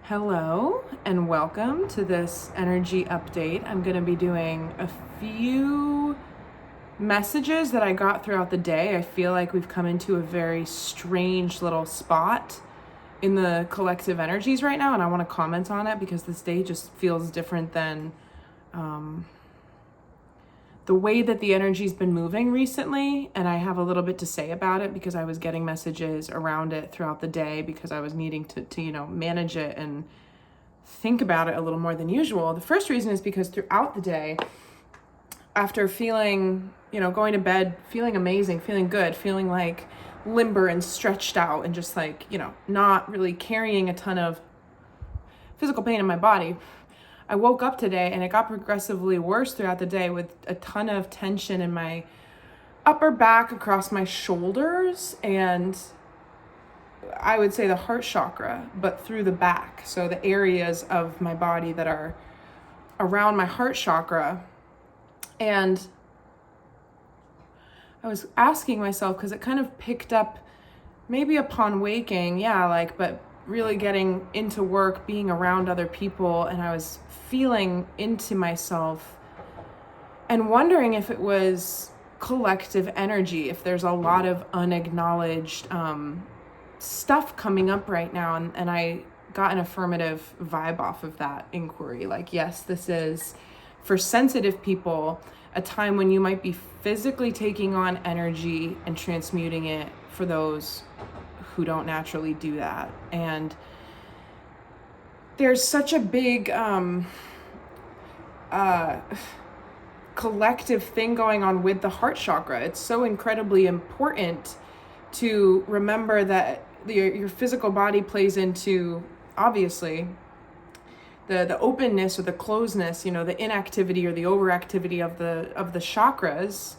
Hello and welcome to this energy update. I'm going to be doing a few messages that I got throughout the day. I feel like we've come into a very strange little spot in the collective energies right now, and I want to comment on it because this day just feels different than the way that the energy's been moving recently. And I have a little bit to say about it because I was getting messages around it throughout the day because I was needing to manage it and think about it a little more than usual. The first reason is because throughout the day, after feeling, going to bed, feeling amazing, feeling good, feeling like limber and stretched out and just like, not really carrying a ton of physical pain in my body, I woke up today and it got progressively worse throughout the day with a ton of tension in my upper back across my shoulders and I would say the heart chakra, but through the back. So the areas of my body that are around my heart chakra. And I was asking myself, because it kind of picked up maybe upon waking, but really getting into work, being around other people, and I was feeling into myself and wondering if it was collective energy, if there's a lot of unacknowledged stuff coming up right now. And I got an affirmative vibe off of that inquiry. Like, yes, this is for sensitive people, a time when you might be physically taking on energy and transmuting it for those who don't naturally do that. And there's such a big collective thing going on with the heart chakra. It's so incredibly important to remember that your physical body plays into, obviously, the openness or the closeness, the inactivity or the overactivity of the chakras.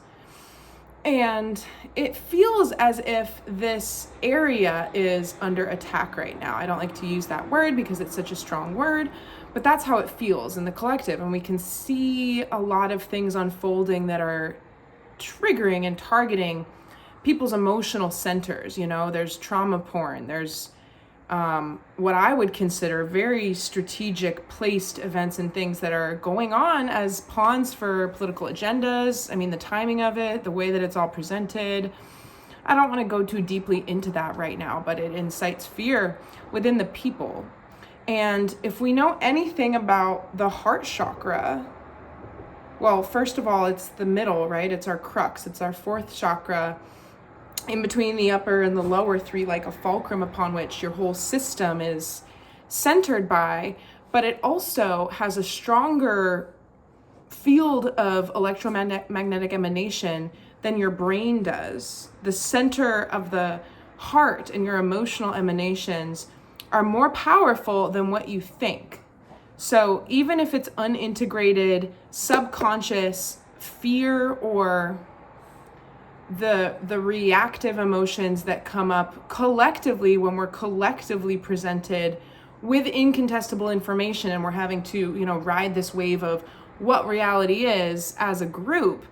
And it feels as if this area is under attack right now. I don't like to use that word because it's such a strong word, but that's how it feels in the collective. And we can see a lot of things unfolding that are triggering and targeting people's emotional centers. There's trauma porn, there's what I would consider very strategic placed events and things that are going on as pawns for political agendas. I mean, the timing of it, the way that it's all presented. I don't want to go too deeply into that right now, but it incites fear within the people. And if we know anything about the heart chakra, well, first of all, it's the middle, right? It's our crux. It's our fourth chakra in between the upper and the lower three, like a fulcrum upon which your whole system is centered by, but it also has a stronger field of electromagnetic emanation than your brain does. The center of the heart and your emotional emanations are more powerful than what you think. So even if it's unintegrated, subconscious fear or the reactive emotions that come up collectively when we're collectively presented with incontestable information and we're having to, ride this wave of what reality is as a group,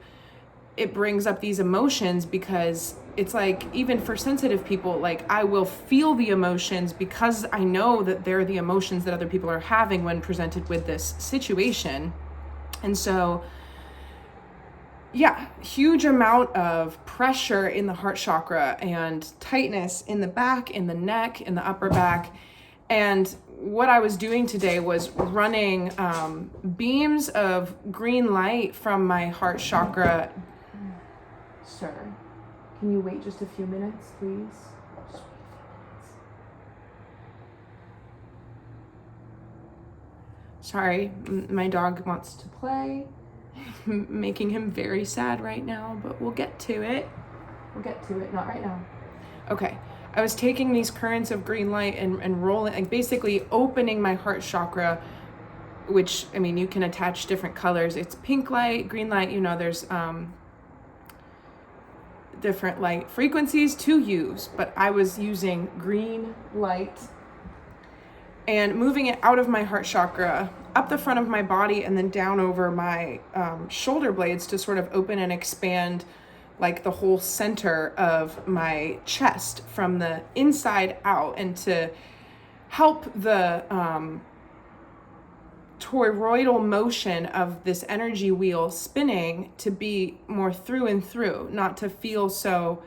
it brings up these emotions because it's like, even for sensitive people, like I will feel the emotions because I know that they're the emotions that other people are having when presented with this situation. And so huge amount of pressure in the heart chakra and tightness in the back, in the neck, in the upper back. And what I was doing today was running beams of green light from my heart chakra. Sir, can you wait just a few minutes, please? Sorry, my dog wants to play. Making him very sad right now, but we'll get to it. Not right now. Okay. I was taking these currents of green light and rolling, like basically opening my heart chakra, which, I mean, you can attach different colors. It's pink light, green light, there's different light frequencies to use, but I was using green light and moving it out of my heart chakra, up the front of my body, and then down over my shoulder blades to sort of open and expand like the whole center of my chest from the inside out, and to help the toroidal motion of this energy wheel spinning to be more through and through, not to feel so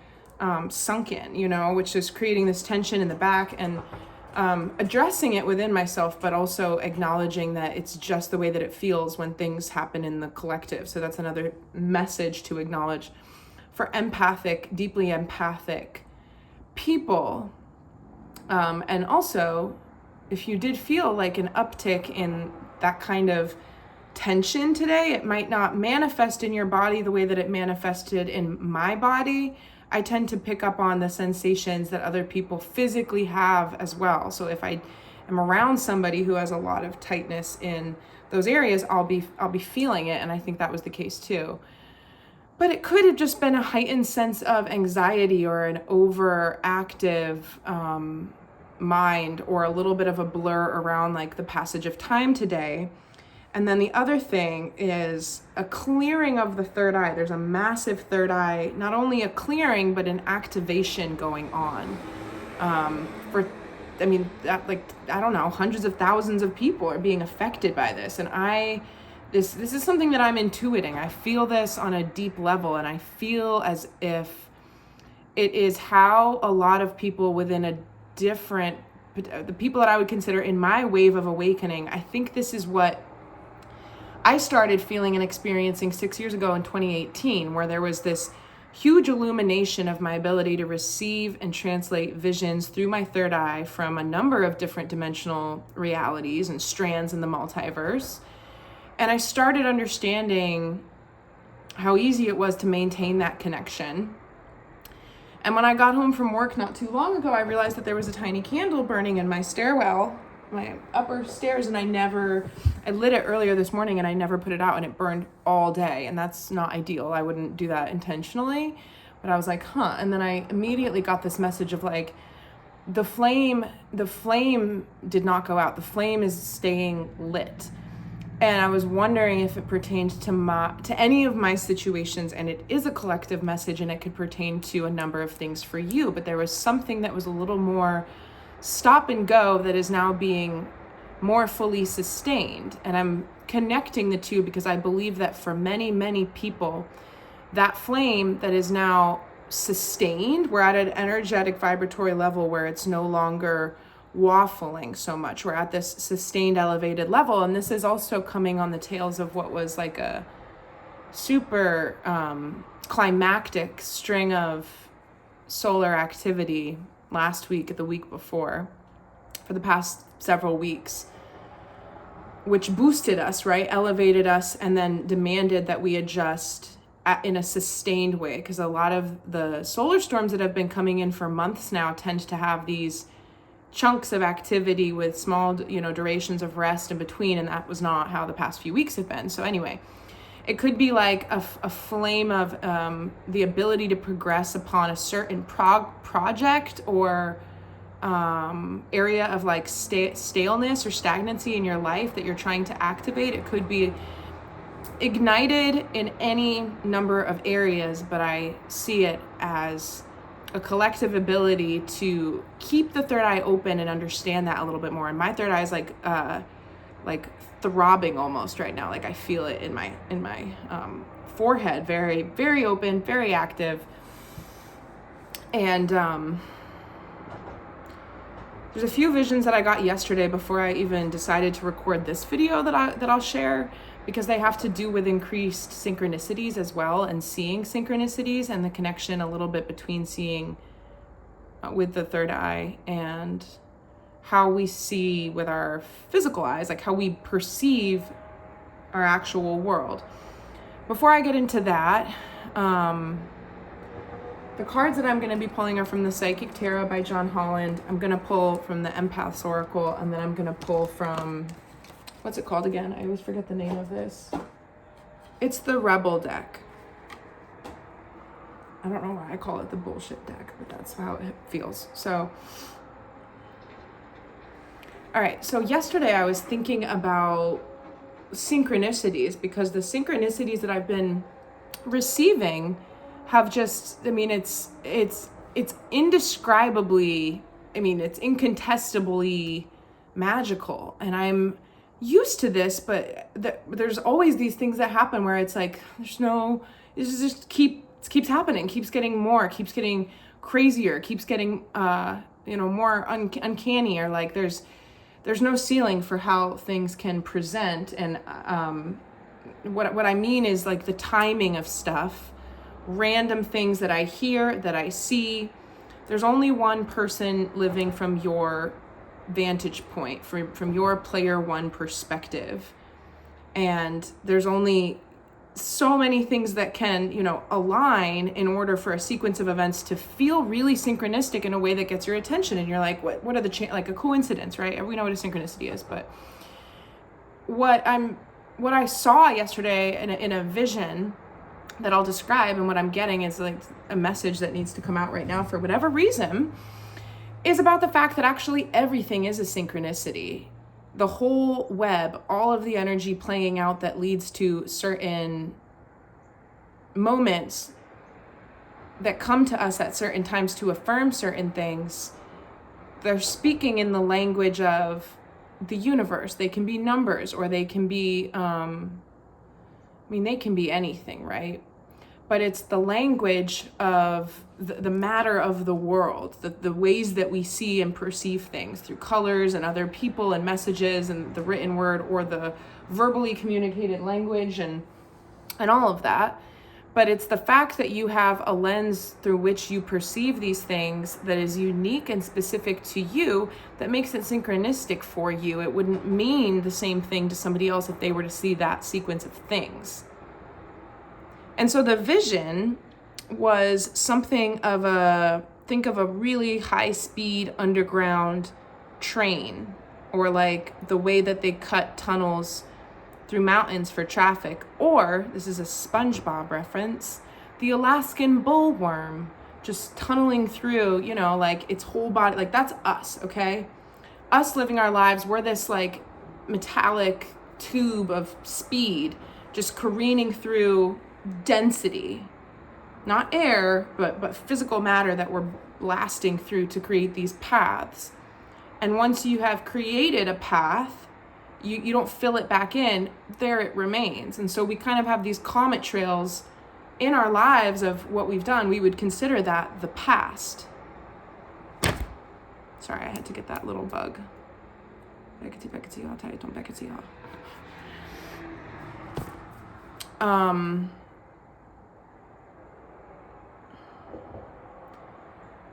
sunken, which is creating this tension in the back, and addressing it within myself, but also acknowledging that it's just the way that it feels when things happen in the collective. So that's another message to acknowledge for deeply empathic people. And also, if you did feel like an uptick in that kind of tension today, it might not manifest in your body the way that it manifested in my body. I tend to pick up on the sensations that other people physically have as well. So if I am around somebody who has a lot of tightness in those areas, I'll be feeling it, and I think that was the case too. But it could have just been a heightened sense of anxiety or an overactive mind, or a little bit of a blur around like the passage of time today. And then the other thing is a clearing of the third eye. There's a massive third eye, not only a clearing, but an activation going on. Hundreds of thousands of people are being affected by this. And this is something that I'm intuiting. I feel this on a deep level, and I feel as if it is how a lot of people within the people that I would consider in my wave of awakening, I think this is what I started feeling and experiencing 6 years ago in 2018, where there was this huge illumination of my ability to receive and translate visions through my third eye from a number of different dimensional realities and strands in the multiverse. And I started understanding how easy it was to maintain that connection. And when I got home from work not too long ago, I realized that there was a tiny candle burning in my stairwell, my upper stairs, and I lit it earlier this morning and I never put it out, and it burned all day. And that's not ideal. I wouldn't do that intentionally, but I was like, and then I immediately got this message of like, the flame did not go out. The flame is staying lit. And I was wondering if it pertained to any of my situations, and it is a collective message, and it could pertain to a number of things for you, but there was something that was a little more stop and go that is now being more fully sustained. And I'm connecting the two because I believe that for many, many people, that flame that is now sustained, we're at an energetic vibratory level where it's no longer waffling so much. We're at this sustained elevated level. And this is also coming on the tails of what was like a super climactic string of solar activity last week, the week before, for the past several weeks, which boosted us, right? Elevated us, and then demanded that we adjust in a sustained way. Because a lot of the solar storms that have been coming in for months now tend to have these chunks of activity with small, durations of rest in between. And that was not how the past few weeks have been. So anyway, it could be like a flame of the ability to progress upon a certain project or area of like staleness or stagnancy in your life that you're trying to activate. It could be ignited in any number of areas, but I see it as a collective ability to keep the third eye open and understand that a little bit more. And my third eye is like throbbing almost right now. Like I feel it in my forehead, very, very open, very active. And there's a few visions that I got yesterday before I even decided to record this video that I'll share, because they have to do with increased synchronicities as well, and seeing synchronicities and the connection a little bit between seeing with the third eye and how we see with our physical eyes, like how we perceive our actual world. Before I get into that, the cards that I'm going to be pulling are from the Psychic Tarot by John Holland. I'm going to pull from the Empath's Oracle, and then I'm going to pull from, what's it called again? I always forget the name of this. It's the Rebel deck. I don't know why I call it the bullshit deck, but that's how it feels. So, all right. So yesterday I was thinking about synchronicities, because the synchronicities that I've been receiving have just, it's indescribably, it's incontestably magical. And I'm used to this, but there's always these things that happen where it's like, it just keeps happening, keeps getting more, keeps getting crazier, keeps getting, more uncanny, or like there's no ceiling for how things can present. And what I mean is like the timing of stuff, random things that I hear, that I see. There's only one person living from your vantage point, from your player one perspective. And there's only so many things that can, align in order for a sequence of events to feel really synchronistic in a way that gets your attention. And you're like, what are the like a coincidence, right? We know what a synchronicity is, but what I saw yesterday in a vision that I'll describe, and what I'm getting is like a message that needs to come out right now for whatever reason, is about the fact that actually everything is a synchronicity. The whole web, all of the energy playing out that leads to certain moments that come to us at certain times to affirm certain things, they're speaking in the language of the universe. They can be numbers, or they can be, they can be anything, right? But it's the language of the matter of the world, the ways that we see and perceive things through colors and other people and messages and the written word or the verbally communicated language and all of that. But it's the fact that you have a lens through which you perceive these things that is unique and specific to you that makes it synchronistic for you. It wouldn't mean the same thing to somebody else if they were to see that sequence of things. And so the vision was something of think of a really high-speed underground train, or like the way that they cut tunnels through mountains for traffic, or, this is a SpongeBob reference, the Alaskan bullworm just tunneling through, like its whole body. Like that's us, okay? Us living our lives, we're this like metallic tube of speed just careening through density, not air, but physical matter that we're blasting through to create these paths. And once you have created a path, you don't fill it back in, there it remains. And so we kind of have these comet trails in our lives of what we've done. We would consider that the past. Sorry, I had to get that little bug.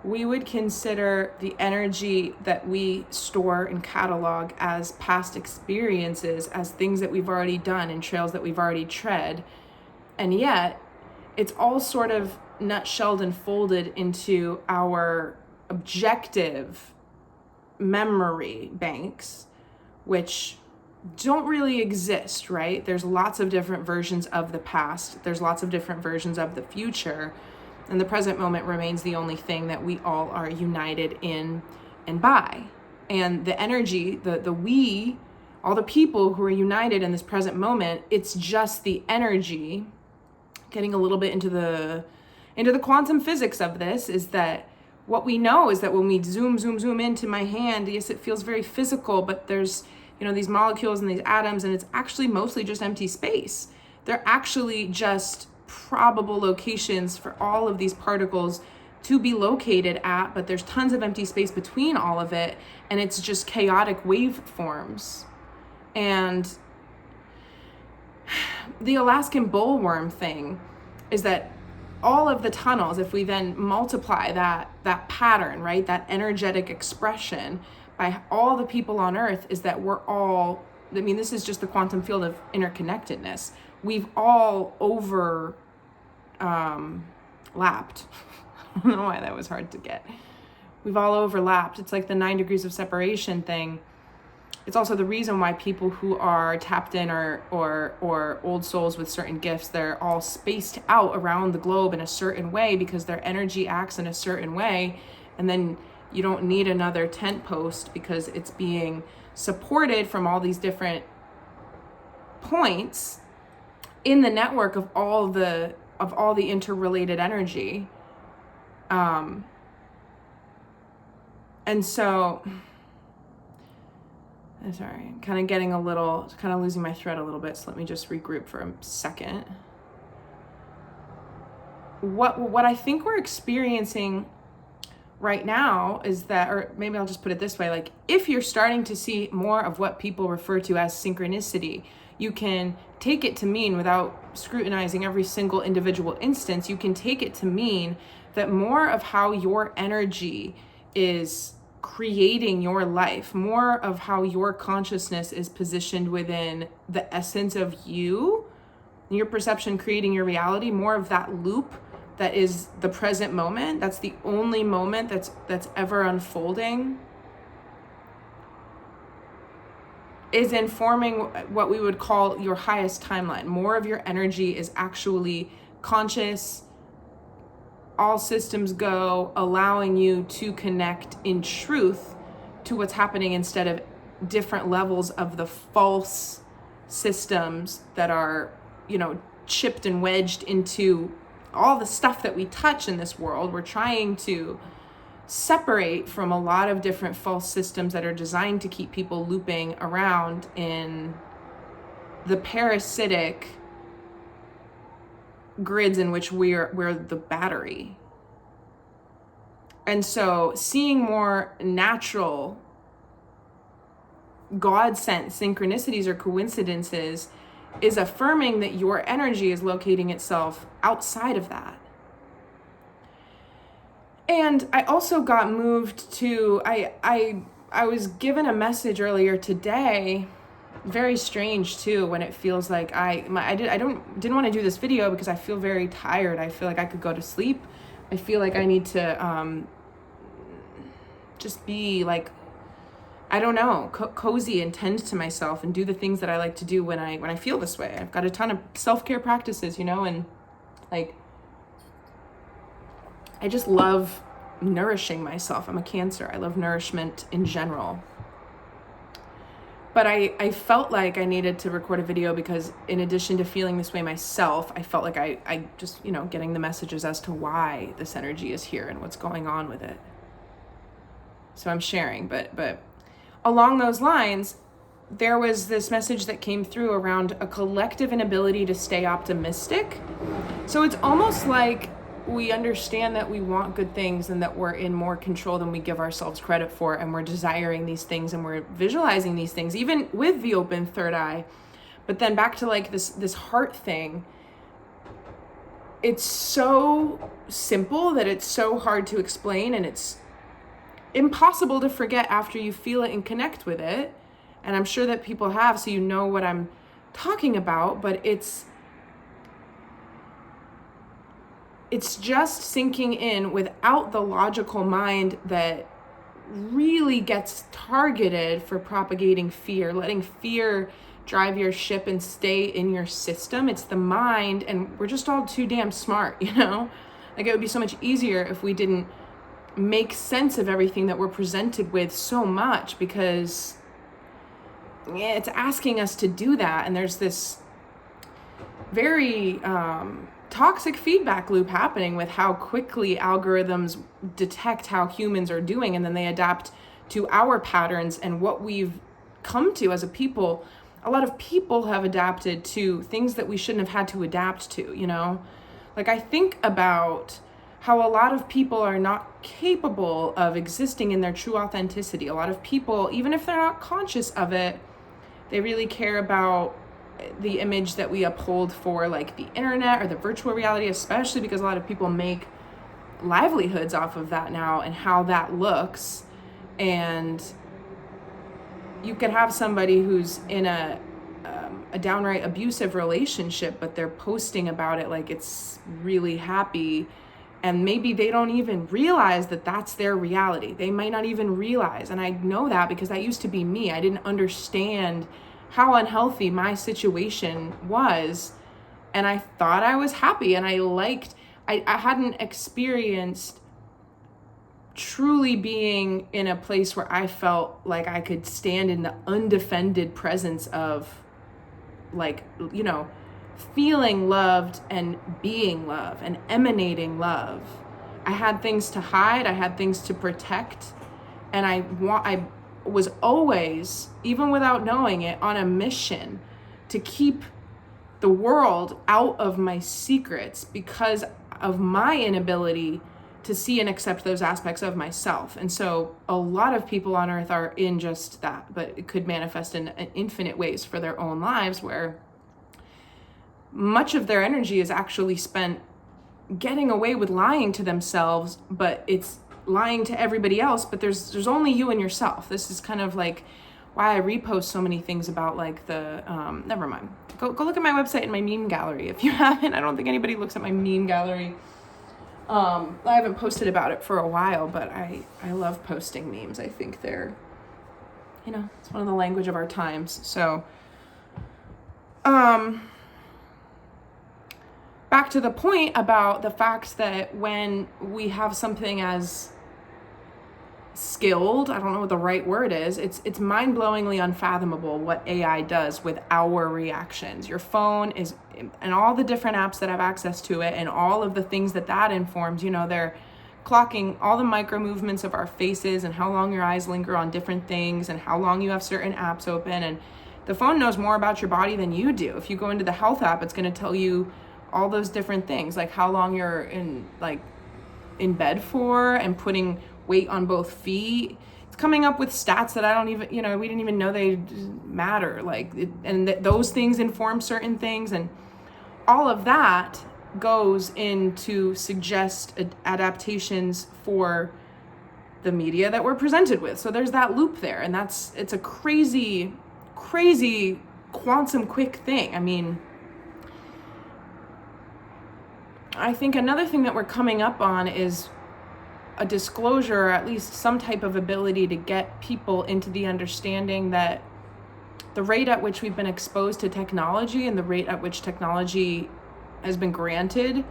We would consider the energy that we store and catalog as past experiences, as things that we've already done and trails that we've already tread. And yet, it's all sort of nutshelled and folded into our objective memory banks, which don't really exist, right? There's lots of different versions of the past. There's lots of different versions of the future. And the present moment remains the only thing that we all are united in and by. And the energy, the we, all the people who are united in this present moment, it's just the energy. Getting a little bit into the quantum physics of this, is that what we know is that when we zoom into my hand, yes, it feels very physical, but there's, these molecules and these atoms, and it's actually mostly just empty space. They're actually just probable locations for all of these particles to be located at, but there's tons of empty space between all of it, and it's just chaotic waveforms. And the Alaskan bullworm thing is that all of the tunnels, if we then multiply that pattern, right, that energetic expression by all the people on Earth, is that we're all, this is just the quantum field of interconnectedness. We've all lapped. I don't know why that was hard to get. We've all overlapped. It's like the 9 degrees of separation thing. It's also the reason why people who are tapped in or old souls with certain gifts, they're all spaced out around the globe in a certain way because their energy acts in a certain way. And then you don't need another tent post because it's being supported from all these different points in the network of all the interrelated energy. And so Sorry, I'm kind of getting kind of losing my thread a little bit, so let me just regroup for a second. What I think we're experiencing right now is that, or maybe I'll just put it this way, like if you're starting to see more of what people refer to as synchronicity, you can take it to mean, without scrutinizing every single individual instance, you can take it to mean that more of how your energy is creating your life, more of how your consciousness is positioned within the essence of you, your perception creating your reality, more of that loop that is the present moment, that's the only moment that's ever unfolding, is informing what we would call your highest timeline. More of your energy is actually conscious, all systems go, allowing you to connect in truth to what's happening instead of different levels of the false systems that are, chipped and wedged into all the stuff that we touch in this world. We're trying to separate from a lot of different false systems that are designed to keep people looping around in the parasitic grids in which we're the battery. And so seeing more natural God-sent synchronicities or coincidences is affirming that your energy is locating itself outside of that. And I also got moved to, I was given a message earlier today, very strange too, when it feels like I didn't want to do this video because I feel very tired. I feel like I could go to sleep. I feel like I need to just be like, I don't know, cozy and tend to myself and do the things that I like to do when I feel this way. I've got a ton of self-care practices, and like, I just love nourishing myself. I'm a Cancer. I love nourishment in general. But I felt like I needed to record a video because in addition to feeling this way myself, I felt like I just, getting the messages as to why this energy is here and what's going on with it. So I'm sharing, but along those lines, there was this message that came through around a collective inability to stay optimistic. So it's almost like we understand that we want good things and that we're in more control than we give ourselves credit for, and we're desiring these things and we're visualizing these things, even with the open third eye. But then back to like this heart thing, it's so simple that it's so hard to explain, and it's impossible to forget after you feel it and connect with it. And I'm sure that people have, so you know what I'm talking about, but it's just sinking in without the logical mind that really gets targeted for propagating fear, letting fear drive your ship and stay in your system. It's the mind, and we're just all too damn smart, Like, it would be so much easier if we didn't make sense of everything that we're presented with so much, because it's asking us to do that. And there's this very toxic feedback loop happening with how quickly algorithms detect how humans are doing, and then they adapt to our patterns and what we've come to as a people. A lot of people have adapted to things that we shouldn't have had to adapt to, Like, I think about how a lot of people are not capable of existing in their true authenticity. A lot of people, even if they're not conscious of it, they really care about the image that we uphold for like the internet or the virtual reality, especially because a lot of people make livelihoods off of that now and how that looks. And you could have somebody who's in a downright abusive relationship, but they're posting about it like it's really happy. And maybe they don't even realize that that's their reality. They might not even realize. And I know that because that used to be me. I didn't understand how unhealthy my situation was. And I thought I was happy, and I hadn't experienced truly being in a place where I felt like I could stand in the undefended presence of, like, feeling loved and being love and emanating love. I had things to hide, I had things to protect, and I was always, even without knowing it, on a mission to keep the world out of my secrets because of my inability to see and accept those aspects of myself. And so a lot of people on earth are in just that, but it could manifest in infinite ways for their own lives, where much of their energy is actually spent getting away with lying to themselves, but it's lying to everybody else, but there's only you and yourself. This is kind of like why I repost so many things about like the never mind. Go look at my website and my meme gallery if you haven't. I don't think anybody looks at my meme gallery. I haven't posted about it for a while, but I love posting memes. I think they're, it's one of the language of our times. So back to the point about the fact that when we have something as skilled, I don't know what the right word is, it's mind-blowingly unfathomable what AI does with our reactions. Your phone is, and all the different apps that have access to it, and all of the things that informs, they're clocking all the micro movements of our faces and how long your eyes linger on different things and how long you have certain apps open. And the phone knows more about your body than you do. If you go into the health app, it's going to tell you all those different things, like how long you're in bed for, and putting weight on both feet. It's coming up with stats that I don't even, we didn't even know they matter. Those things inform certain things, and all of that goes into suggest adaptations for the media that we're presented with. So there's that loop there, and it's a crazy, crazy quantum quick thing. I mean, I think another thing that we're coming up on is a disclosure, or at least some type of ability to get people into the understanding that the rate at which we've been exposed to technology and the rate at which technology has been granted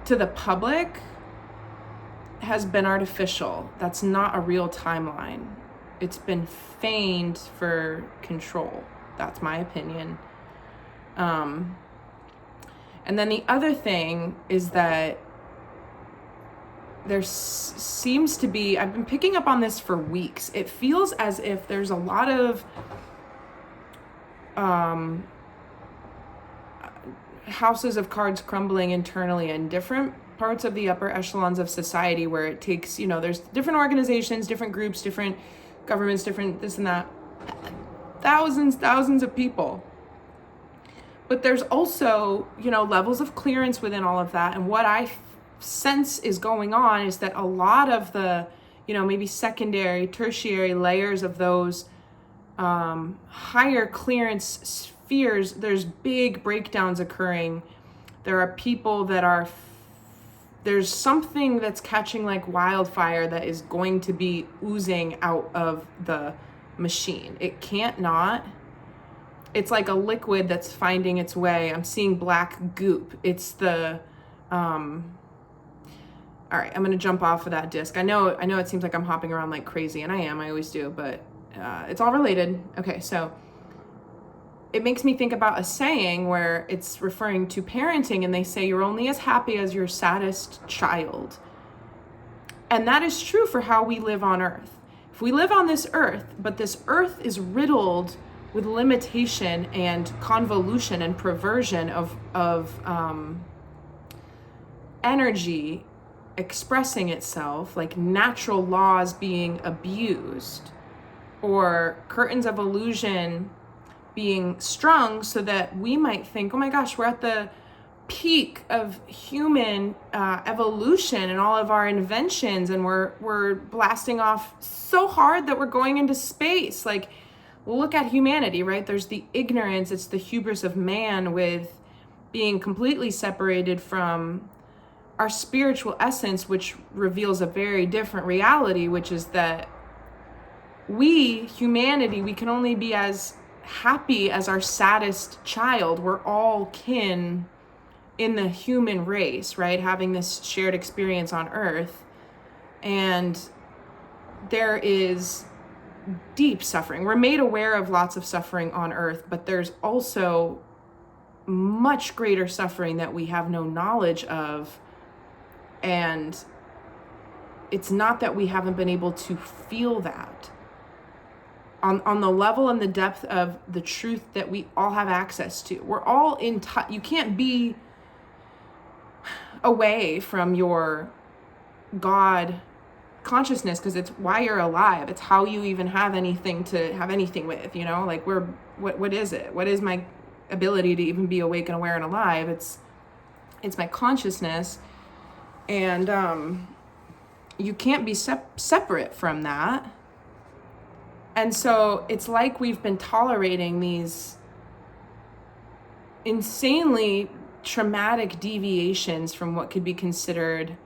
to the public has been artificial. That's not a real timeline. It's been feigned for control. That's my opinion. And then the other thing is that there seems to be, I've been picking up on this for weeks. It feels as if there's a lot of houses of cards crumbling internally in different parts of the upper echelons of society, where it takes, there's different organizations, different groups, different governments, different this and that, thousands of people. But there's also, levels of clearance within all of that. And what I sense is going on is that a lot of the, maybe secondary, tertiary layers of those higher clearance spheres, there's big breakdowns occurring. There are people that there's something that's catching like wildfire that is going to be oozing out of the machine. It can't not. It's like a liquid that's finding its way. I'm seeing black goop. It's the, all right, I'm gonna jump off of that disc. I know it seems like I'm hopping around like crazy, and I always do, but it's all related. Okay, so it makes me think about a saying where it's referring to parenting, and they say you're only as happy as your saddest child. And that is true for how we live on earth. If we live on this earth, but this earth is riddled with limitation and convolution and perversion of energy expressing itself, like natural laws being abused, or curtains of illusion being strung so that we might think, oh my gosh, we're at the peak of human evolution and all of our inventions, and we're blasting off so hard that we're going into space. Like, look at humanity, right? There's the ignorance, it's the hubris of man with being completely separated from our spiritual essence, which reveals a very different reality, which is that humanity, we can only be as happy as our saddest child. We're all kin in the human race, right? Having this shared experience on earth. And there is deep suffering. We're made aware of lots of suffering on earth, but there's also much greater suffering that we have no knowledge of. And it's not that we haven't been able to feel that. on the level and the depth of the truth that we all have access to. We're all in touch. You can't be away from your God consciousness, because it's why you're alive. It's how you even have anything to have anything with, like what is it? What is my ability to even be awake and aware and alive? It's my consciousness. And you can't be separate from that. And so it's like we've been tolerating these insanely traumatic deviations from what could be considered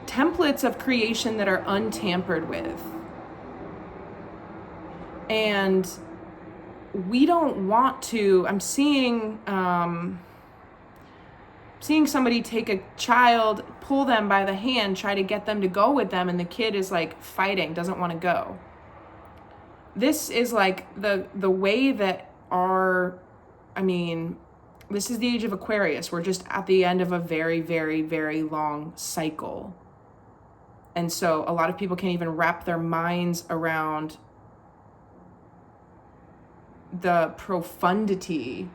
templates of creation that are untampered with. And we don't want to. I'm seeing somebody take a child, pull them by the hand, try to get them to go with them, and the kid is like fighting, doesn't want to go. This is like the way that this is the age of Aquarius. We're just at the end of a very, very, very long cycle. And so a lot of people can't even wrap their minds around the profundity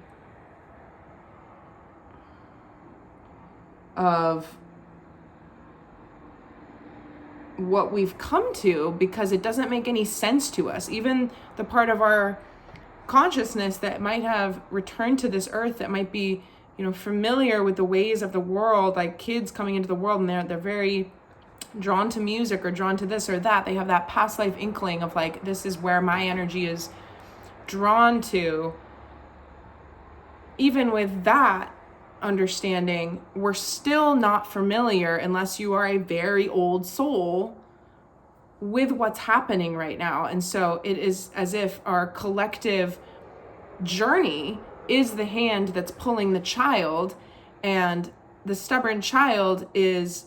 of what we've come to, because it doesn't make any sense to us. Even the part of our consciousness that might have returned to this earth, that might be, familiar with the ways of the world, like kids coming into the world, and they're very drawn to music or drawn to this or that. They have that past life inkling of like, this is where my energy is drawn to. Even with that understanding, we're still not familiar, unless you are a very old soul, with what's happening right now. And so it is as if our collective journey is the hand that's pulling the child, and the stubborn child is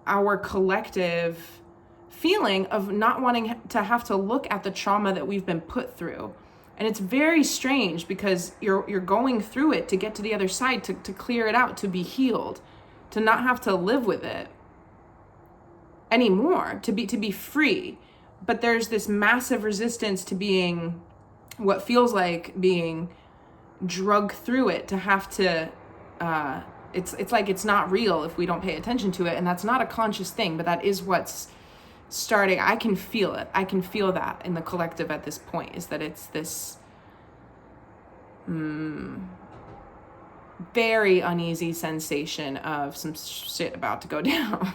our collective feeling of not wanting to have to look at the trauma that we've been put through. And it's very strange, because you're going through it to get to the other side, to clear it out, to be healed, to not have to live with it anymore, to be free. But there's this massive resistance to being what feels like being drugged through it, to have to it's like it's not real if we don't pay attention to it. And that's not a conscious thing, but that is what's starting. I can feel it. I can feel that in the collective at this point, is that it's this very uneasy sensation of some shit about to go down.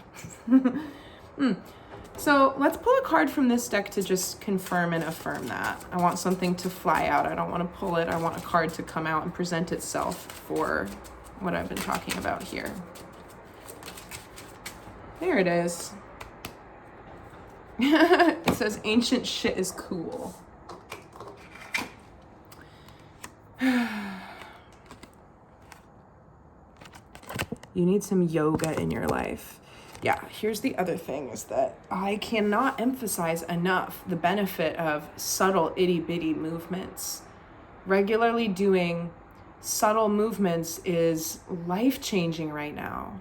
So let's pull a card from this deck to just confirm and affirm that. I want something to fly out. I don't want to pull it. I want a card to come out and present itself for what I've been talking about here. There it is. It says ancient shit is cool. You need some yoga in your life. Yeah, here's the other thing, is that I cannot emphasize enough the benefit of subtle itty bitty movements. Regularly doing subtle movements is life-changing right now.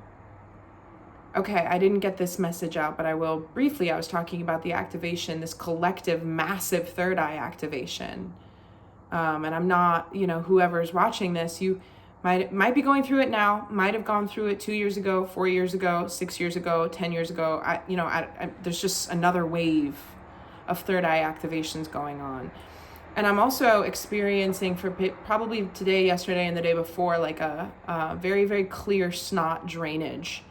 Okay, I didn't get this message out, but I will briefly. I was talking about the activation, this collective, massive third eye activation. And I'm not, whoever's watching this, you might be going through it now, might have gone through it 2 years ago, 4 years ago, 6 years ago, 10 years ago. There's just another wave of third eye activations going on. And I'm also experiencing, for probably today, yesterday, and the day before, like a very, very clear snot drainage.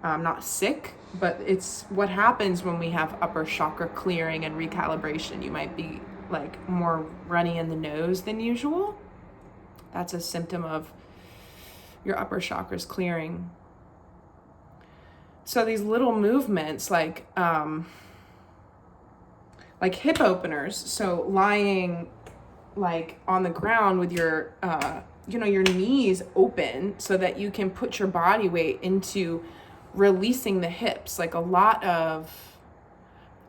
I'm not sick, but it's what happens when we have upper chakra clearing and recalibration. You might be like more runny in the nose than usual. That's a symptom of your upper chakras clearing. So these little movements, like hip openers, so lying like on the ground with your your knees open, so that you can put your body weight into releasing the hips. Like I've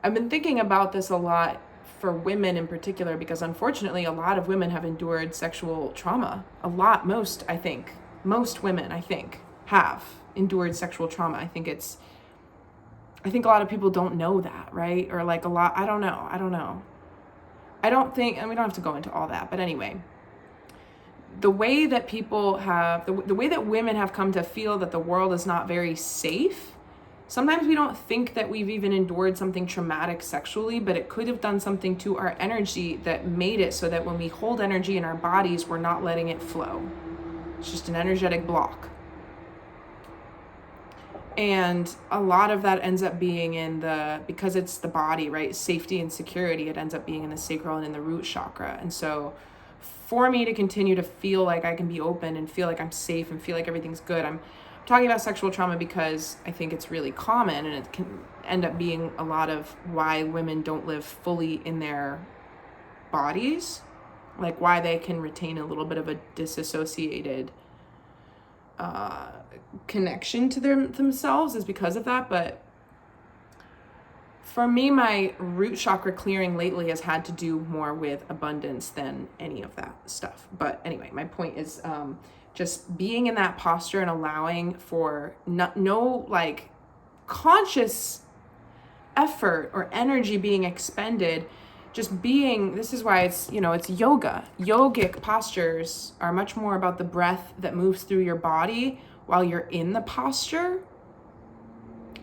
been thinking about this a lot for women in particular, because unfortunately a lot of women have endured sexual trauma. Most women, I think, have endured sexual trauma. I think a lot of people don't know that, right? Or like I don't know. I don't think, and we don't have to go into all that, but anyway, the way that people have, the way that women have come to feel that the world is not very safe, sometimes we don't think that we've even endured something traumatic sexually, but it could have done something to our energy that made it so that when we hold energy in our bodies, we're not letting it flow. It's just an energetic block. And a lot of that ends up being in because it's the body, right? Safety and security, it ends up being in the sacral and in the root chakra. And so for me to continue to feel like I can be open and feel like I'm safe and feel like everything's good, I'm talking about sexual trauma because I think it's really common, and it can end up being a lot of why women don't live fully in their bodies, like why they can retain a little bit of a disassociated connection to themselves is because of that. But for me, my root chakra clearing lately has had to do more with abundance than any of that stuff. But anyway, my point is just being in that posture and allowing for no like conscious effort or energy being expended, just being. This is why it's yoga. Yogic postures are much more about the breath that moves through your body while you're in the posture.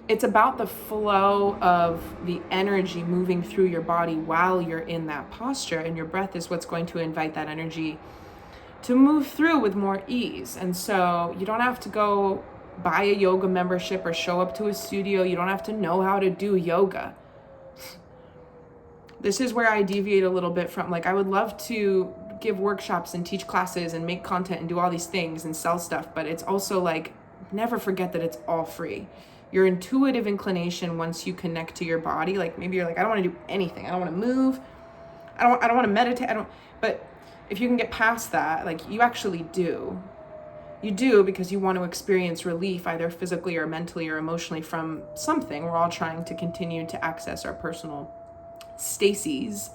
It's about the flow of the energy moving through your body while you're in that posture, and your breath is what's going to invite that energy to move through with more ease. And so you don't have to go buy a yoga membership or show up to a studio. You don't have to know how to do yoga. This is where I deviate a little bit from, like, I would love to give workshops and teach classes and make content and do all these things and sell stuff, but it's also like, never forget that it's all free. Your intuitive inclination, once you connect to your body, like maybe you're like, I don't want to do anything. I don't want to move. I don't want to meditate. But if you can get past that, like you actually do. You do, because you want to experience relief, either physically or mentally or emotionally, from something. We're all trying to continue to access our personal stases.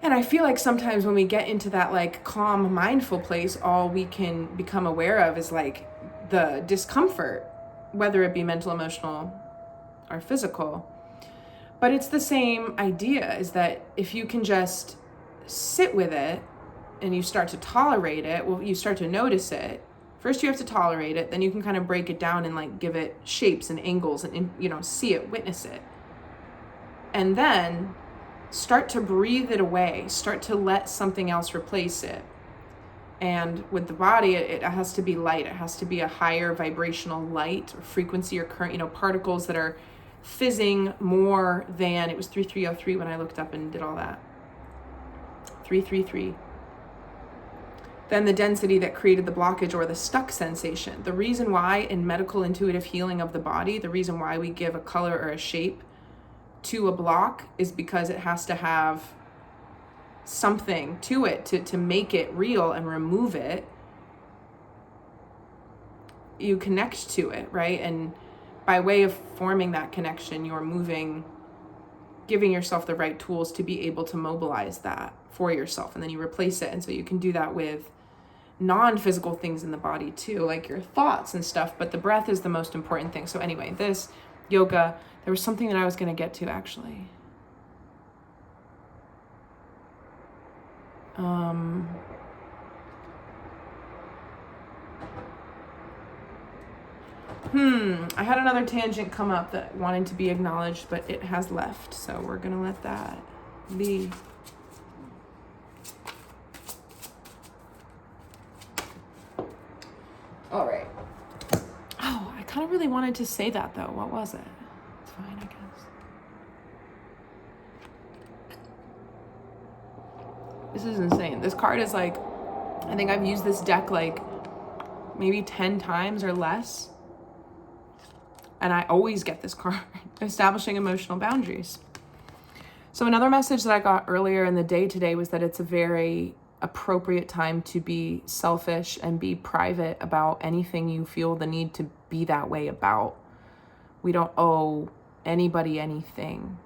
And I feel like sometimes when we get into that like calm, mindful place, all we can become aware of is like the discomfort, whether it be mental, emotional, or physical. But it's the same idea, is that if you can just sit with it and you start to tolerate it, well, you start to notice it. First you have to tolerate it, then you can kind of break it down and like give it shapes and angles and see it, witness it. And then start to breathe it away, start to let something else replace it. And with the body, it has to be light. It has to be a higher vibrational light or frequency or current, particles that are fizzing more than, it was 3303 when I looked up and did all that. 333. Then the density that created the blockage or the stuck sensation. The reason why in medical intuitive healing of the body, the reason why we give a color or a shape to a block is because it has to have something to it to make it real and remove it. You connect to it, right? And by way of forming that connection, you're giving yourself the right tools to be able to mobilize that for yourself, and then you replace it. And so you can do that with non-physical things in the body too, like your thoughts and stuff, but the breath is the most important thing. So anyway, this yoga, there was something that I was going to get to actually. I had another tangent come up that wanted to be acknowledged, but it has left, so we're going to let that be. All right. Oh, I kind of really wanted to say that though. What was it? It's fine, I guess. This is insane. This card is like, I think I've used this deck like maybe 10 times or less. And I always get this card, establishing emotional boundaries. So another message that I got earlier in the day today was that it's a very appropriate time to be selfish and be private about anything you feel the need to be that way about. We don't owe anybody anything.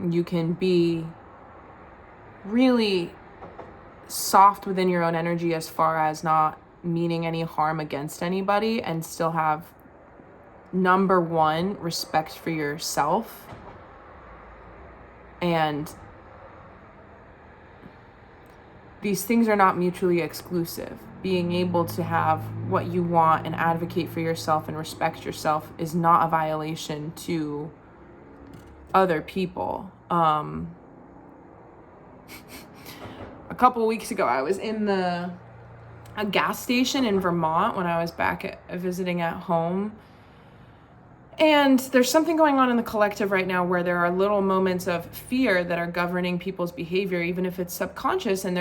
You can be really soft within your own energy as far as not meaning any harm against anybody and still have, number one, respect for yourself. And these things are not mutually exclusive. Being able to have what you want and advocate for yourself and respect yourself is not a violation to other people. A couple of weeks ago, I was in a gas station in Vermont when I was back visiting at home. And there's something going on in the collective right now where there are little moments of fear that are governing people's behavior, even if it's subconscious, and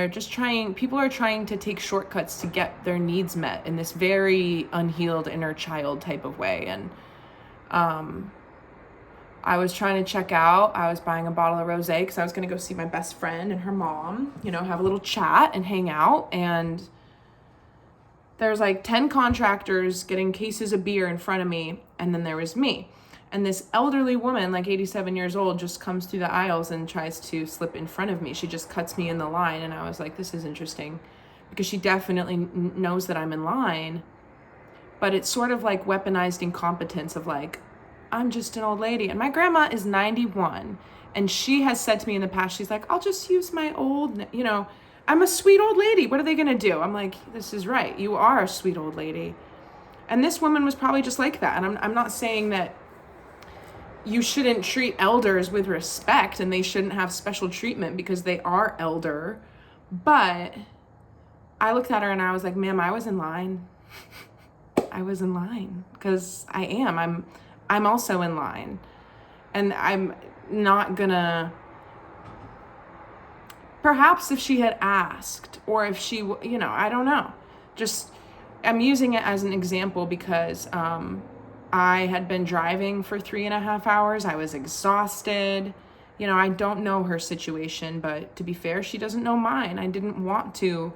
people are trying to take shortcuts to get their needs met in this very unhealed inner child type of way. And I was trying to check out. I was buying a bottle of rosé because I was going to go see my best friend and her mom, have a little chat and hang out. And there's like 10 contractors getting cases of beer in front of me. And then there was me. And this elderly woman, like 87 years old, just comes through the aisles and tries to slip in front of me. She just cuts me in the line. And I was like, this is interesting, because she definitely knows that I'm in line. But it's sort of like weaponized incompetence of like, I'm just an old lady. And my grandma is 91. And she has said to me in the past, she's like, I'll just use my old, I'm a sweet old lady. What are they going to do? I'm like, this is right. You are a sweet old lady. And this woman was probably just like that. And I'm not saying that you shouldn't treat elders with respect and they shouldn't have special treatment because they are elder. But I looked at her and I was like, ma'am, I was in line. I was in line because I am. I'm also in line. And I'm not gonna, perhaps if she had asked, or if she, I don't know. I'm using it as an example because I had been driving for 3.5 hours. I was exhausted. I don't know her situation, but to be fair, she doesn't know mine. I didn't want to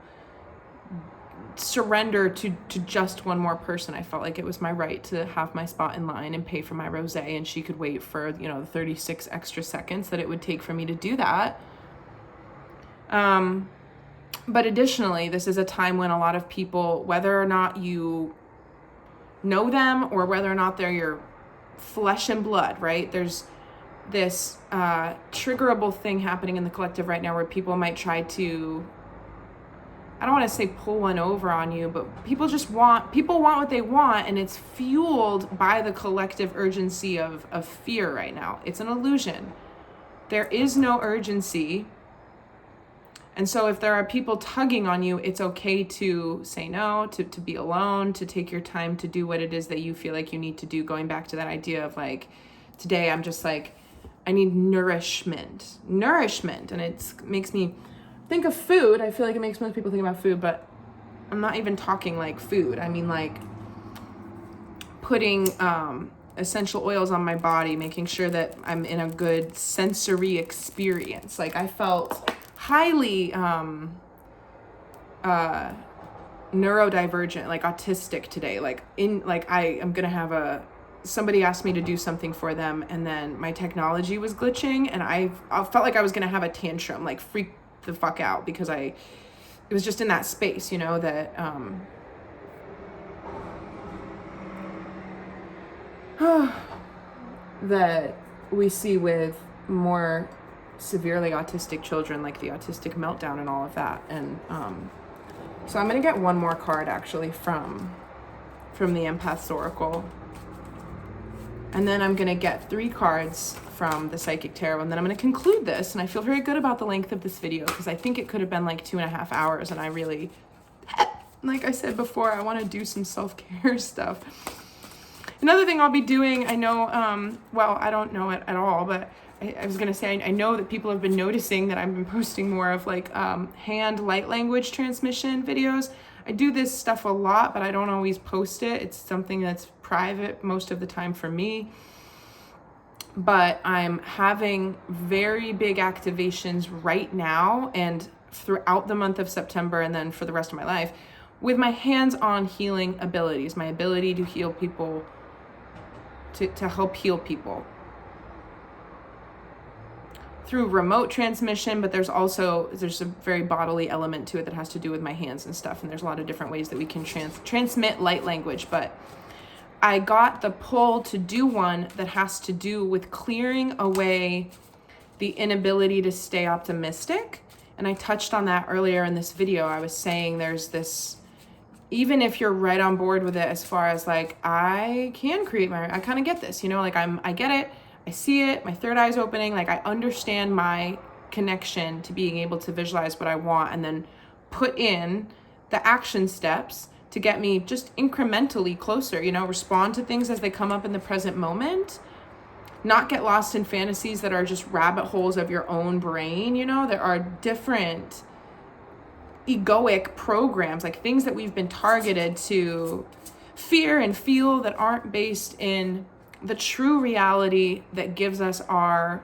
surrender to just one more person. I felt like it was my right to have my spot in line and pay for my rosé, and she could wait for, the 36 extra seconds that it would take for me to do that. But additionally, this is a time when a lot of people, whether or not you know them or whether or not they're your flesh and blood, right? There's this triggerable thing happening in the collective right now where people might try to, I don't want to say pull one over on you, but people want what they want, and it's fueled by the collective urgency of fear right now. It's an illusion. There is no urgency. And so if there are people tugging on you, it's okay to say no, to be alone, to take your time to do what it is that you feel like you need to do. Going back to that idea of like, today I'm just like, I need nourishment. And it makes me think of food. I feel like it makes most people think about food, but I'm not even talking like food. I mean like putting essential oils on my body, making sure that I'm in a good sensory experience. Like I felt highly neurodivergent, like autistic today. I am gonna have somebody asked me to do something for them, and then my technology was glitching, and I felt like I was gonna have a tantrum, like freak the fuck out, because it was just in that space, that that we see with more severely autistic children, like the autistic meltdown and all of that. And so I'm gonna get one more card actually from the Empath's Oracle, and then I'm gonna get 3 cards from the Psychic Tarot, and then I'm gonna conclude this. And I feel very good about the length of this video because I think it could have been like 2.5 hours, and I really, like I said before, I want to do some self-care stuff. Another thing I'll be doing, I know, I don't know it at all, but I was going to say, I know that people have been noticing that I've been posting more of like hand light language transmission videos. I do this stuff a lot, but I don't always post it. It's something that's private most of the time for me. But I'm having very big activations right now and throughout the month of September, and then for the rest of my life, with my hands-on healing abilities, my ability to heal people, to help heal people. through remote transmission, but there's a very bodily element to it that has to do with my hands and stuff. And there's a lot of different ways that we can transmit light language. But I got the pull to do one that has to do with clearing away the inability to stay optimistic. And I touched on that earlier in this video. I was saying there's this, even if you're right on board with it, as far as like, I can create I kind of get this, like I get it. I see it, my third eye's opening, like I understand my connection to being able to visualize what I want and then put in the action steps to get me just incrementally closer, respond to things as they come up in the present moment, not get lost in fantasies that are just rabbit holes of your own brain. There are different egoic programs, like things that we've been targeted to fear and feel that aren't based in the true reality that gives us our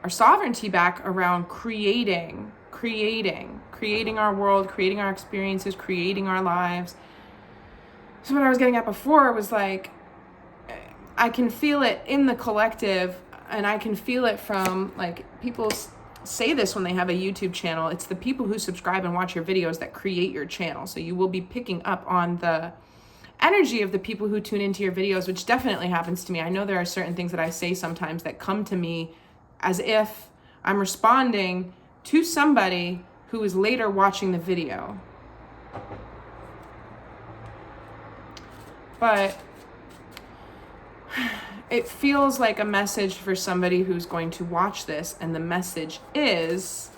sovereignty back around creating our world, creating our experiences, creating our lives. So what I was getting at before was like, I can feel it in the collective, and I can feel it from like people say this when they have a YouTube channel. It's the people who subscribe and watch your videos that create your channel. So you will be picking up on the energy of the people who tune into your videos, which definitely happens to me. I know there are certain things that I say sometimes that come to me as if I'm responding to somebody who is later watching the video. But it feels like a message for somebody who's going to watch this, and the message is,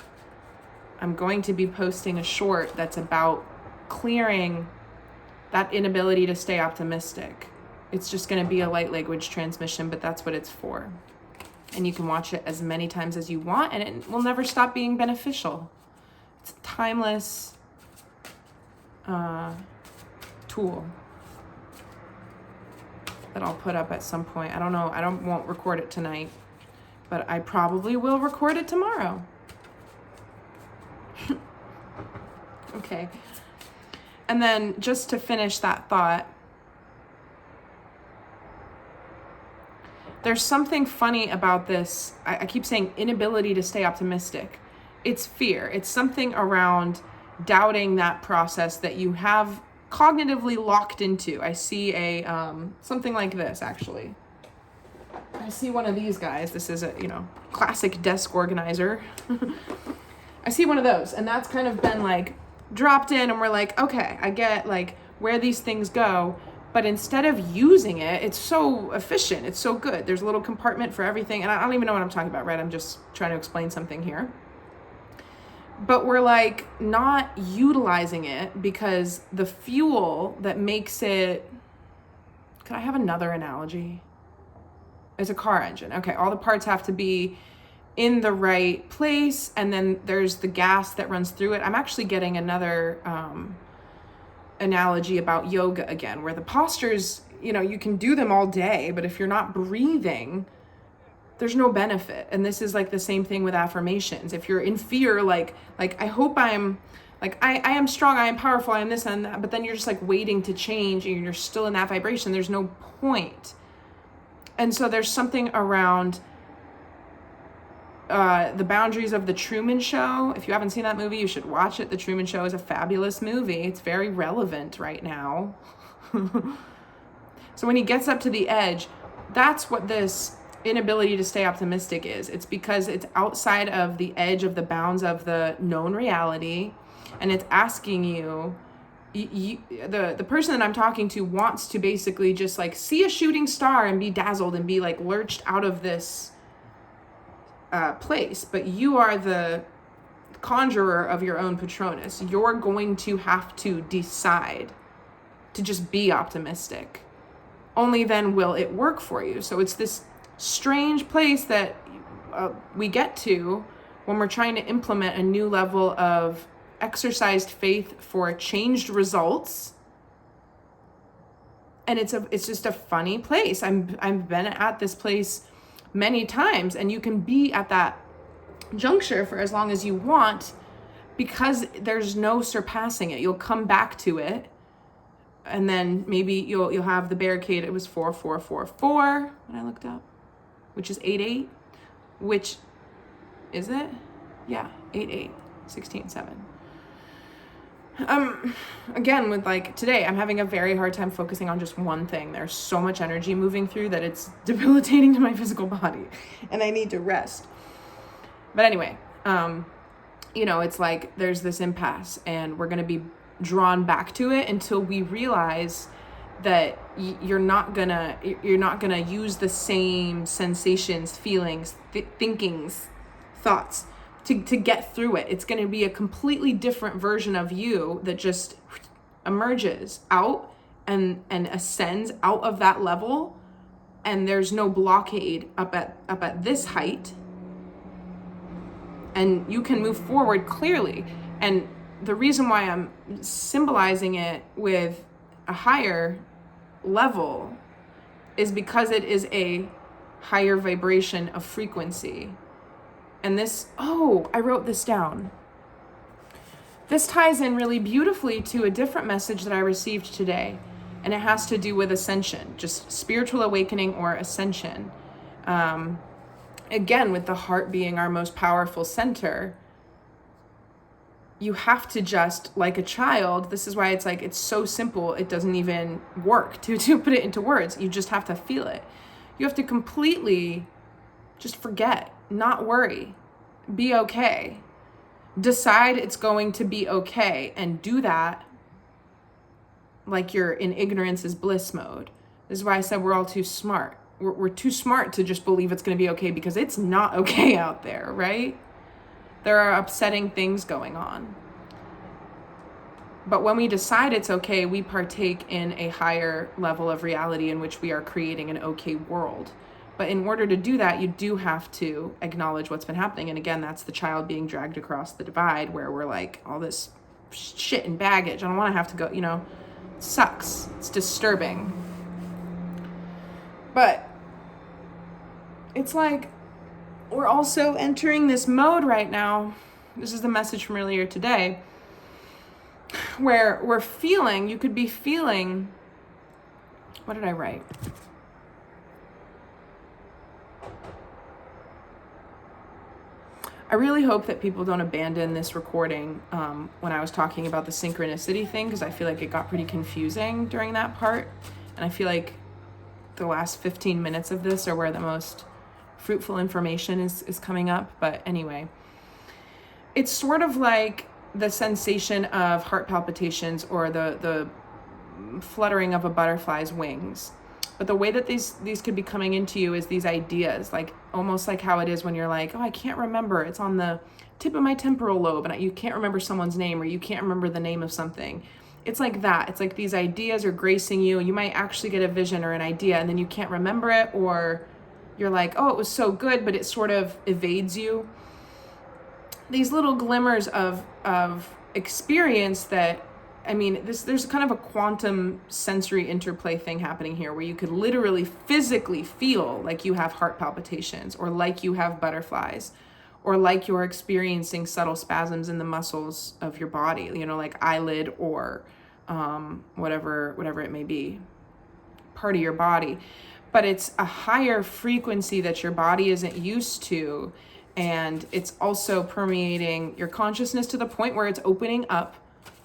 I'm going to be posting a short that's about clearing that inability to stay optimistic. It's just going to be a light language transmission, but that's what it's for. And you can watch it as many times as you want, and it will never stop being beneficial. It's a timeless tool that I'll put up at some point. I don't know. Won't record it tonight, but I probably will record it tomorrow. Okay. And then just to finish that thought, there's something funny about this. I keep saying inability to stay optimistic. It's fear. It's something around doubting that process that you have cognitively locked into. I see something like this, actually. I see one of these guys. This is a, classic desk organizer. I see one of those, and that's kind of been like dropped in, and we're like, okay, I get like where these things go, but instead of using it, it's so efficient, it's so good. There's a little compartment for everything, and I don't even know what I'm talking about, right? I'm just trying to explain something here. But we're like not utilizing it because the fuel that makes it, could I have another analogy? It's a car engine. Okay, all the parts have to be in the right place, and then there's the gas that runs through it. I'm actually getting another analogy about yoga again, where the postures, you can do them all day, but if you're not breathing, there's no benefit. And this is like the same thing with affirmations. If you're in fear, like I hope I'm like, I am strong, I am powerful, I am this and that, but then you're just like waiting to change and you're still in that vibration, there's no point. And so there's something around the boundaries of The Truman Show. If you haven't seen that movie, you should watch it. The Truman Show is a fabulous movie. It's very relevant right now. So when he gets up to the edge, that's what this inability to stay optimistic is. It's because it's outside of the edge of the bounds of the known reality, and it's asking you, the person that I'm talking to wants to basically just like see a shooting star and be dazzled and be like lurched out of this place, but you are the conjurer of your own Patronus. You're going to have to decide to just be optimistic. Only then will it work for you. So it's this strange place that we get to when we're trying to implement a new level of exercised faith for changed results. And it's just a funny place. I've been at this place many times, and you can be at that juncture for as long as you want because there's no surpassing it. You'll come back to it, and then maybe you'll have the barricade. It was 4444 when I looked up, which is 88, which Is it? Yeah, 8, 16, 7. Again, with like today, I'm having a very hard time focusing on just one thing. There's so much energy moving through that it's debilitating to my physical body, and I need to rest. But anyway, it's like there's this impasse, and we're going to be drawn back to it until we realize that you're not gonna use the same sensations, feelings, thinkings, thoughts to get through it. It's going to be a completely different version of you that just emerges out and ascends out of that level, and there's no blockade up at this height, and you can move forward clearly. And the reason why I'm symbolizing it with a higher level is because it is a higher vibration of frequency. And this, I wrote this down. This ties in really beautifully to a different message that I received today, and it has to do with ascension, just spiritual awakening or ascension. Again, with the heart being our most powerful center, you have to just, like a child, this is why it's like, it's so simple, it doesn't even work to put it into words. You just have to feel it. You have to completely just forget, not worry, be okay. Decide it's going to be okay, and do that like you're in ignorance is bliss mode. This is why I said we're all too smart. We're too smart to just believe it's going to be okay, because it's not okay out there, right? There are upsetting things going on. But when we decide it's okay, we partake in a higher level of reality in which we are creating an okay world. But in order to do that, you do have to acknowledge what's been happening. And again, that's the child being dragged across the divide, where we're like, all this shit and baggage, I don't want to have to go, it sucks. It's disturbing. But it's like, we're also entering this mode right now. This is the message from earlier today, where we're feeling, you could be feeling, what did I write? I really hope that people don't abandon this recording when I was talking about the synchronicity thing, because I feel like it got pretty confusing during that part. And I feel like the last 15 minutes of this are where the most fruitful information is coming up. But anyway, it's sort of like the sensation of heart palpitations or the fluttering of a butterfly's wings. But the way that these could be coming into you is these ideas, like almost like how it is when you're like, I can't remember. It's on the tip of my temporal lobe, and you can't remember someone's name, or you can't remember the name of something. It's like that. It's like these ideas are gracing you. You might actually get a vision or an idea, and then you can't remember it, or you're like, it was so good, but it sort of evades you. These little glimmers of experience that, there's kind of a quantum sensory interplay thing happening here, where you could literally physically feel like you have heart palpitations, or like you have butterflies, or like you're experiencing subtle spasms in the muscles of your body, like eyelid or whatever it may be, part of your body. But it's a higher frequency that your body isn't used to, and it's also permeating your consciousness to the point where it's opening up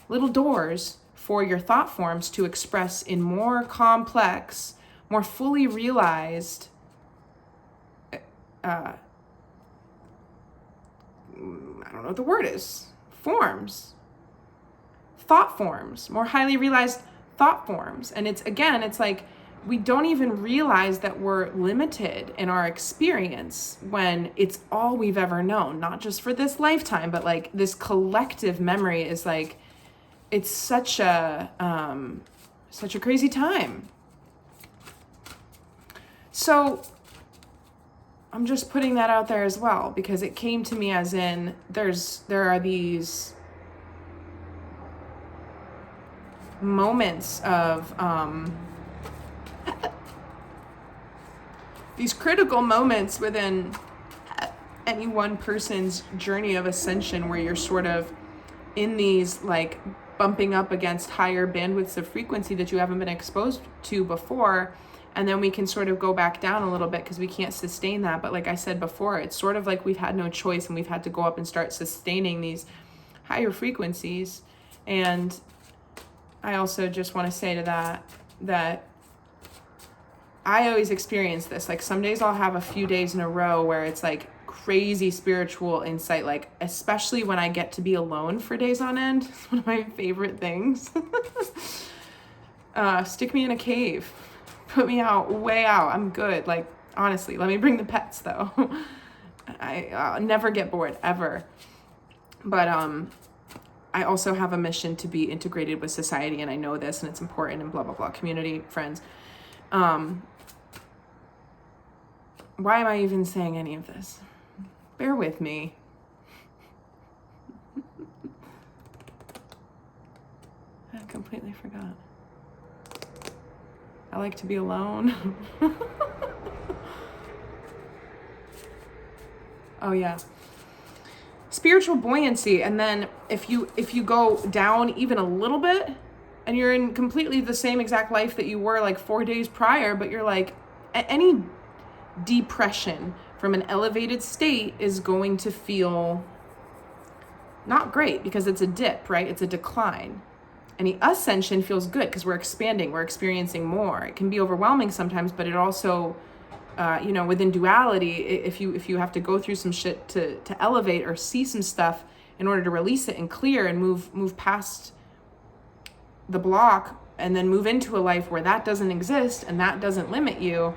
little doors for your thought forms to express in more complex, more fully realized, I don't know what the word is, thought forms, more highly realized thought forms. And it's like, we don't even realize that we're limited in our experience when it's all we've ever known, not just for this lifetime, but like this collective memory is like, it's such a crazy time. So I'm just putting that out there as well, because it came to me as in there are these moments of these critical moments within any one person's journey of ascension, where you're sort of in these like bumping up against higher bandwidths of frequency that you haven't been exposed to before, And then we can sort of go back down a little bit because we can't sustain that. But like I said before, it's sort of like we've had no choice and we've had to go up and start sustaining these higher frequencies. And I also just want to say to that I always experience this. Like some days I'll have a few days in a row where it's like crazy spiritual insight, like especially when I get to be alone for days on end. It's one of my favorite things. Stick me in a cave. Put me out, way out. I'm good. Like, honestly, let me bring the pets though. I'll never get bored, ever. But I also have a mission to be integrated with society, and I know this, and it's important, and blah, blah, blah, community, friends. Why am I even saying any of this? Bear with me. I completely forgot. I like to be alone. Oh yeah. Spiritual buoyancy. And then if you go down even a little bit and you're in completely the same exact life that you were like 4 days prior, but you're like, any depression from an elevated state is going to feel not great because it's a dip, right? It's a decline. Any ascension feels good because we're expanding, we're experiencing more. It can be overwhelming sometimes, but it also, within duality, if you have to go through some shit to elevate or see some stuff in order to release it and clear and move past the block and then move into a life where that doesn't exist and that doesn't limit you,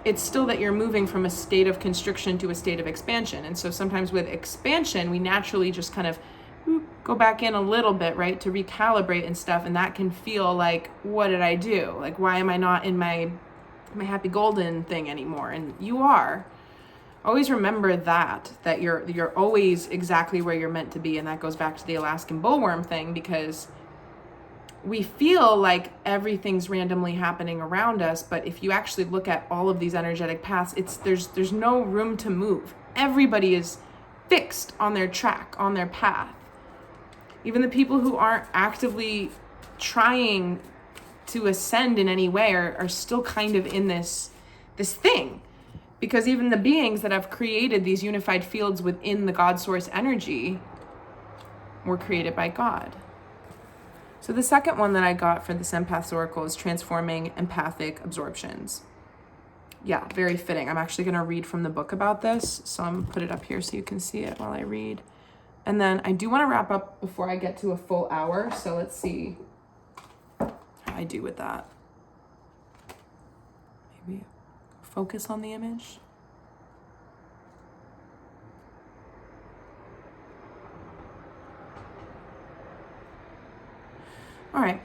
it's still that you're moving from a state of constriction to a state of expansion. And so sometimes with expansion, we naturally just kind of go back in a little bit, right, to recalibrate and stuff, and that can feel like, what did I do? Like, why am I not in my happy golden thing anymore? And you are. Always remember that you're always exactly where you're meant to be, and that goes back to the Alaskan bullworm thing, because we feel like everything's randomly happening around us, but if you actually look at all of these energetic paths, there's no room to move. Everybody is fixed on their track, on their path. Even the people who aren't actively trying to ascend in any way are still kind of in this thing. Because even the beings that have created these unified fields within the God source energy were created by God. So the second one that I got for this Empath's Oracle is transforming empathic absorptions. Yeah, very fitting. I'm actually going to read from the book about this. So I'm going to put it up here so you can see it while I read. And then I do want to wrap up before I get to a full hour. So let's see how I do with that. Maybe focus on the image. All right.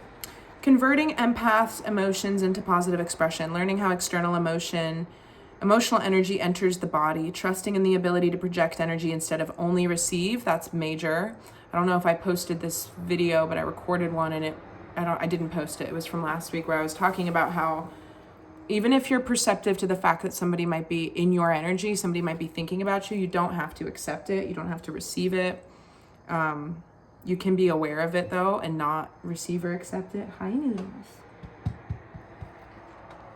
Converting empaths' emotions into positive expression, learning how external emotional energy enters the body, trusting in the ability to project energy instead of only receive. That's major. I don't know if I posted this video, but I recorded one and I didn't post it. It was from last week where I was talking about how even if you're perceptive to the fact that somebody might be in your energy, somebody might be thinking about you, you don't have to accept it. You don't have to receive it. You can be aware of it though and not receive or accept it. Hi, Noodles.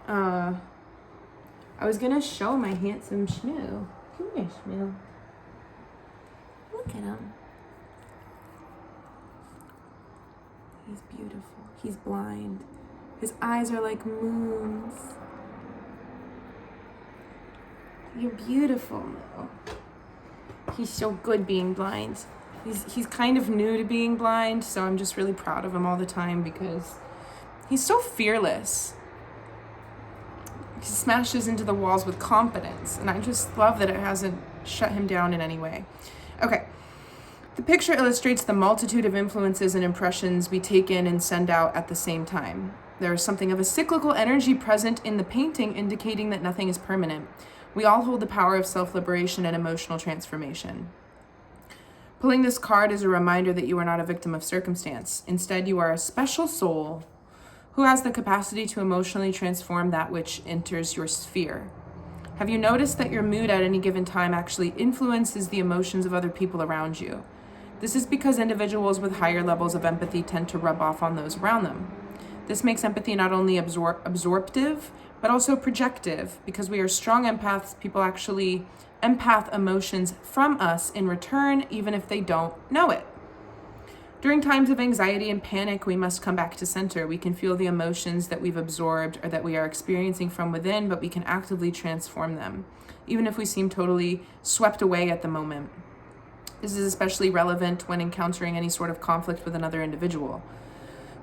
I was gonna show my handsome Shmoo. Come here, Shmoo. Look at him. He's beautiful. He's blind. His eyes are like moons. You're beautiful, though. He's so good being blind. He's kind of new to being blind, so I'm just really proud of him all the time because he's so fearless. He smashes into the walls with confidence, and I just love that it hasn't shut him down in any way. Okay, the picture illustrates the multitude of influences and impressions we take in and send out at the same time. There is something of a cyclical energy present in the painting, indicating that nothing is permanent. We all hold the power of self-liberation and emotional transformation. Pulling this card is a reminder that you are not a victim of circumstance. Instead, you are a special soul who has the capacity to emotionally transform that which enters your sphere. Have you noticed that your mood at any given time actually influences the emotions of other people around you? This is because individuals with higher levels of empathy tend to rub off on those around them. This makes empathy not only absorptive, but also projective. Because we are strong empaths, people actually empath emotions from us in return, even if they don't know it. During times of anxiety and panic, we must come back to center. We can feel the emotions that we've absorbed or that we are experiencing from within, but we can actively transform them, even if we seem totally swept away at the moment. This is especially relevant when encountering any sort of conflict with another individual.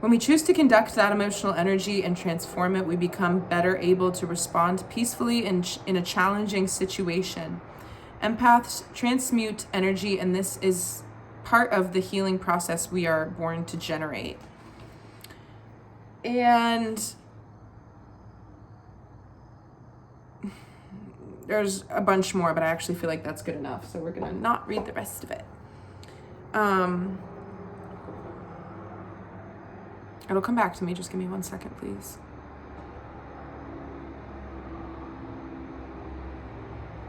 When we choose to conduct that emotional energy and transform it, we become better able to respond peacefully in a challenging situation. Empaths transmute energy, and this is part of the healing process we are born to generate. And there's a bunch more, but I actually feel like that's good enough, so we're gonna not read the rest of it. It'll come back to me, just give me 1 second, please.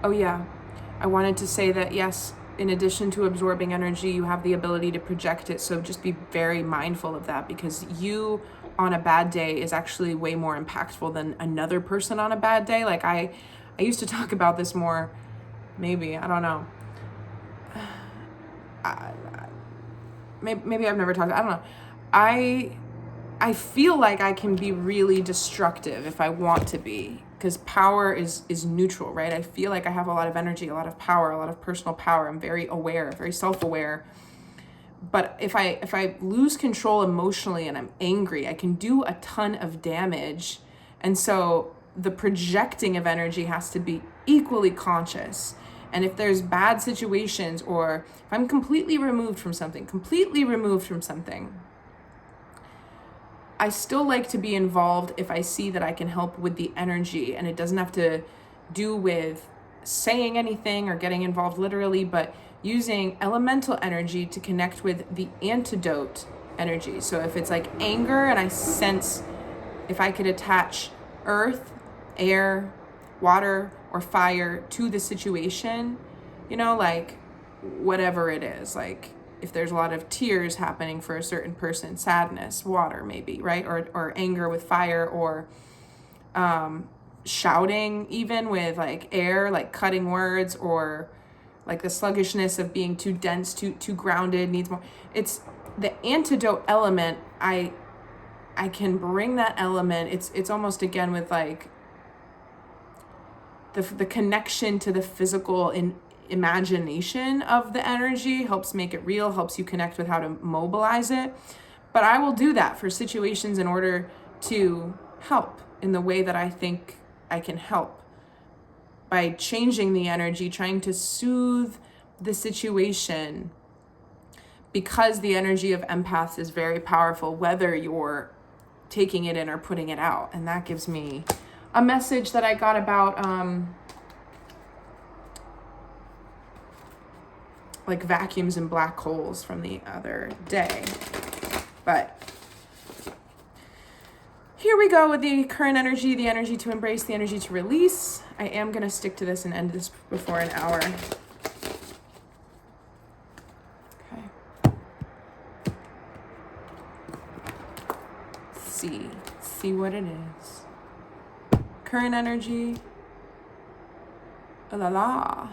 Oh yeah, I wanted to say that yes, in addition to absorbing energy, you have the ability to project it. So just be very mindful of that, because you on a bad day is actually way more impactful than another person on a bad day. Like I used to talk about this more, maybe, I don't know. Maybe I've never talked, I don't know. I feel like I can be really destructive if I want to be, because power is neutral, right? I feel like I have a lot of energy, a lot of power, a lot of personal power. I'm very aware, very self-aware. But if I lose control emotionally and I'm angry, I can do a ton of damage. And so the projecting of energy has to be equally conscious. And if there's bad situations, or if I'm completely removed from something, I still like to be involved if I see that I can help with the energy, and it doesn't have to do with saying anything or getting involved literally, but using elemental energy to connect with the antidote energy. So if it's like anger and I sense if I could attach earth, air, water, or fire to the situation, like whatever it is, like if there's a lot of tears happening for a certain person, sadness, water maybe, right? Or anger with fire, or shouting even with like air, like cutting words, or like the sluggishness of being too dense, too grounded, needs more. It's the antidote element. I can bring that element. It's almost again with like the connection to the physical in imagination of the energy, helps make it real, helps you connect with how to mobilize it. But I will do that for situations in order to help in the way that I think I can help, by changing the energy, trying to soothe the situation, because the energy of empaths is very powerful, whether you're taking it in or putting it out. And that gives me a message that I got about like vacuums and black holes from the other day. But here we go with the current energy, the energy to embrace, the energy to release. I am going to stick to this and end this before an hour. Okay. See what it is. Current energy. Oh la la.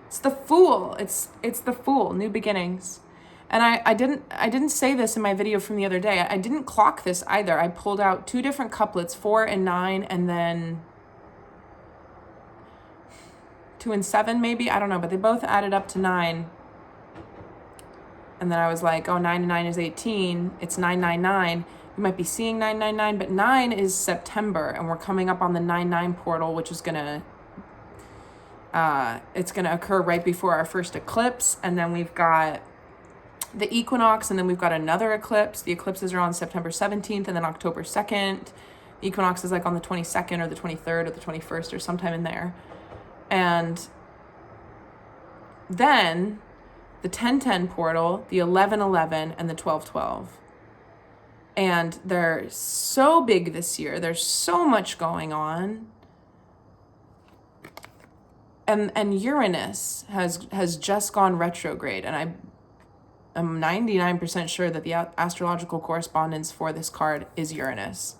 It's the Fool. It's the Fool, new beginnings. And I didn't say this in my video from the other day. I didn't clock this either. I pulled out 2 different couplets, 4 and 9, and then 2 and 7 maybe, I don't know, but they both added up to 9. And then I was like, oh, 9 and 9 is 18. It's 999. You might be seeing 999, but 9 is September, and we're coming up on the 9/9 portal, which is gonna it's gonna occur right before our first eclipse, and then we've got the equinox, and then we've got another eclipse. The eclipses are on September 17th and then October 2nd. The equinox is like on the 22nd or the 23rd or the 21st or sometime in there. And then the 10/10 portal, the 11/11, and the 12/12. And they're so big this year. There's so much going on. And Uranus has just gone retrograde, and I'm 99% sure that the astrological correspondence for this card is Uranus.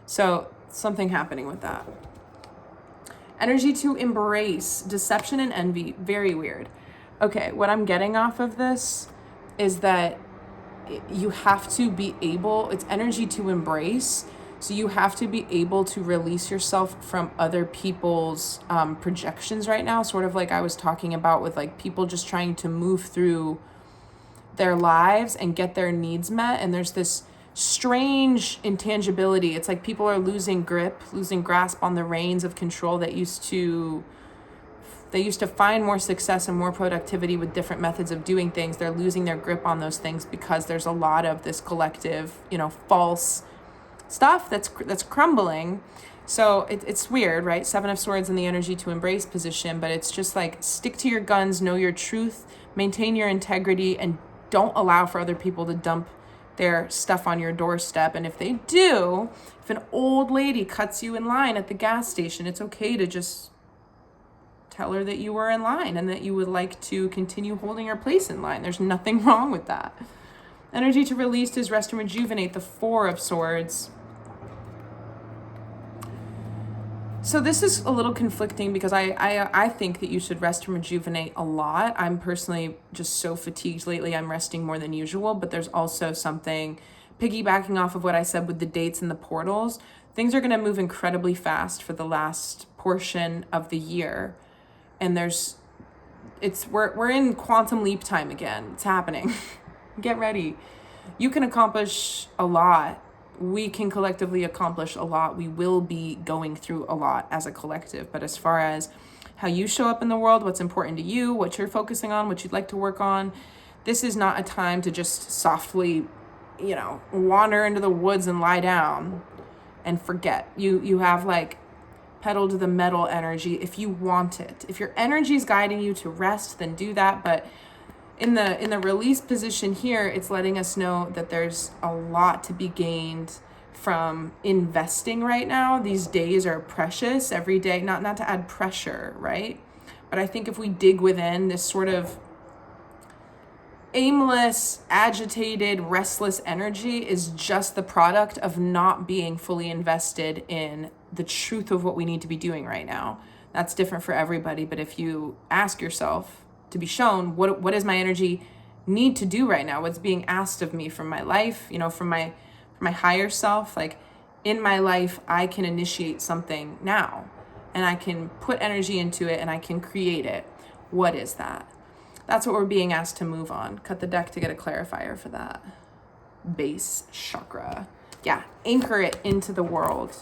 So something happening with that. Energy to embrace, deception and envy, very weird. Okay, what I'm getting off of this is that you have to be able, it's energy to embrace. So you have to be able to release yourself from other people's projections right now, sort of like I was talking about with like people just trying to move through their lives and get their needs met. And there's this strange intangibility. It's like people are losing grip, losing grasp on the reins of control that they used to find more success and more productivity with different methods of doing things. They're losing their grip on those things because there's a lot of this collective, false stuff that's crumbling. So it's weird, right? 7 of Swords in the energy to embrace position, but it's just like stick to your guns, know your truth, maintain your integrity, and don't allow for other people to dump their stuff on your doorstep. And if they do, if an old lady cuts you in line at the gas station, it's okay to just tell her that you were in line and that you would like to continue holding your place in line. There's nothing wrong with that. Energy to release is rest and rejuvenate, the 4 of Swords. So this is a little conflicting because I think that you should rest and rejuvenate a lot. I'm personally just so fatigued lately. I'm resting more than usual, but there's also something piggybacking off of what I said with the dates and the portals. Things are going to move incredibly fast for the last portion of the year. And we're in quantum leap time again. It's happening. Get ready. You can accomplish a lot. We can collectively accomplish a lot. We will be going through a lot as a collective. But as far as how you show up in the world, what's important to you, what you're focusing on, what you'd like to work on, this is not a time to just softly, wander into the woods and lie down and forget. You have like pedal to the metal energy if you want it. If your energy is guiding you to rest, then do that. But in the release position here, it's letting us know that there's a lot to be gained from investing right now. These days are precious every day, not to add pressure, right? But I think if we dig within, this sort of aimless, agitated, restless energy is just the product of not being fully invested in the truth of what we need to be doing right now. That's different for everybody, but if you ask yourself to be shown, what does my energy need to do right now? What's being asked of me from my life, from my higher self? Like in my life, I can initiate something now and I can put energy into it and I can create it. What is that? That's what we're being asked to move on. Cut the deck to get a clarifier for that. Base chakra. Yeah, anchor it into the world,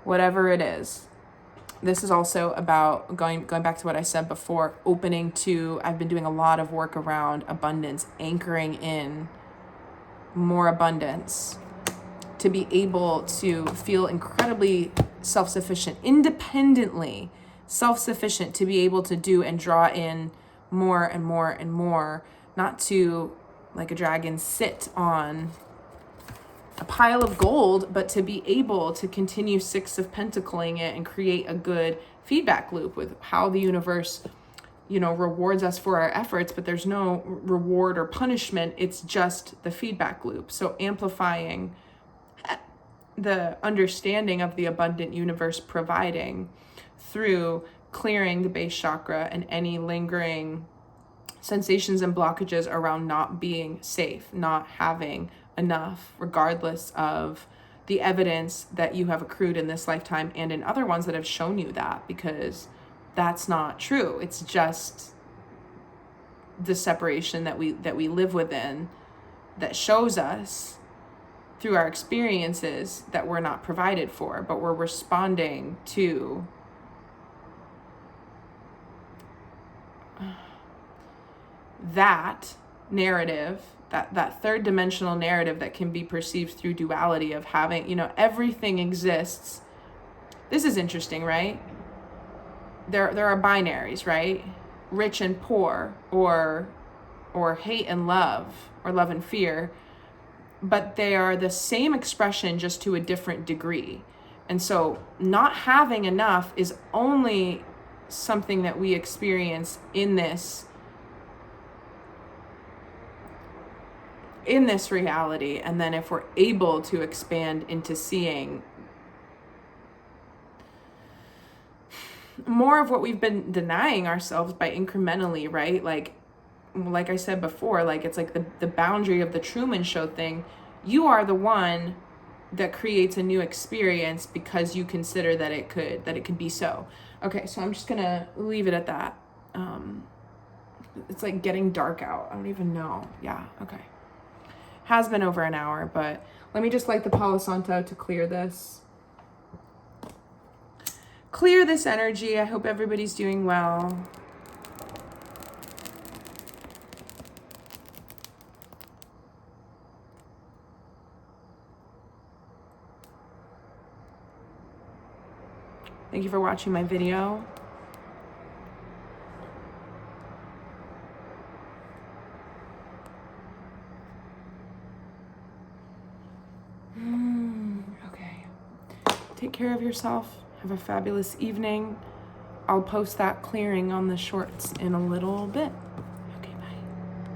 whatever it is. This is also about going back to what I said before, opening to, I've been doing a lot of work around abundance, anchoring in more abundance, to be able to feel incredibly self-sufficient, independently self-sufficient, to be able to do and draw in more and more and more, not to, like a dragon, sit on a pile of gold, but to be able to continue 6 of Pentacling it and create a good feedback loop with how the universe, rewards us for our efforts, but there's no reward or punishment. It's just the feedback loop. So amplifying the understanding of the abundant universe providing through clearing the base chakra and any lingering sensations and blockages around not being safe, not having enough, regardless of the evidence that you have accrued in this lifetime and in other ones that have shown you that, because that's not true. It's just the separation that we live within that shows us through our experiences that we're not provided for, but we're responding to that narrative, that third dimensional narrative that can be perceived through duality of having, everything exists. This is interesting, right? There are binaries, right? Rich and poor, or hate and love, or love and fear, but they are the same expression, just to a different degree. And so not having enough is only something that we experience in this in this reality, and then if we're able to expand into seeing more of what we've been denying ourselves by incrementally, right? Like I said before, like it's like the boundary of the Truman Show thing. You are the one that creates a new experience because you consider that it could be so. Okay, so I'm just gonna leave it at that. It's like getting dark out. I don't even know. Yeah, okay. Has been over an hour, but let me just light the Palo Santo to clear this. Clear this energy. I hope everybody's doing well. Thank you for watching my video. Okay. Take care of yourself. Have a fabulous evening. I'll post that clearing on the shorts in a little bit.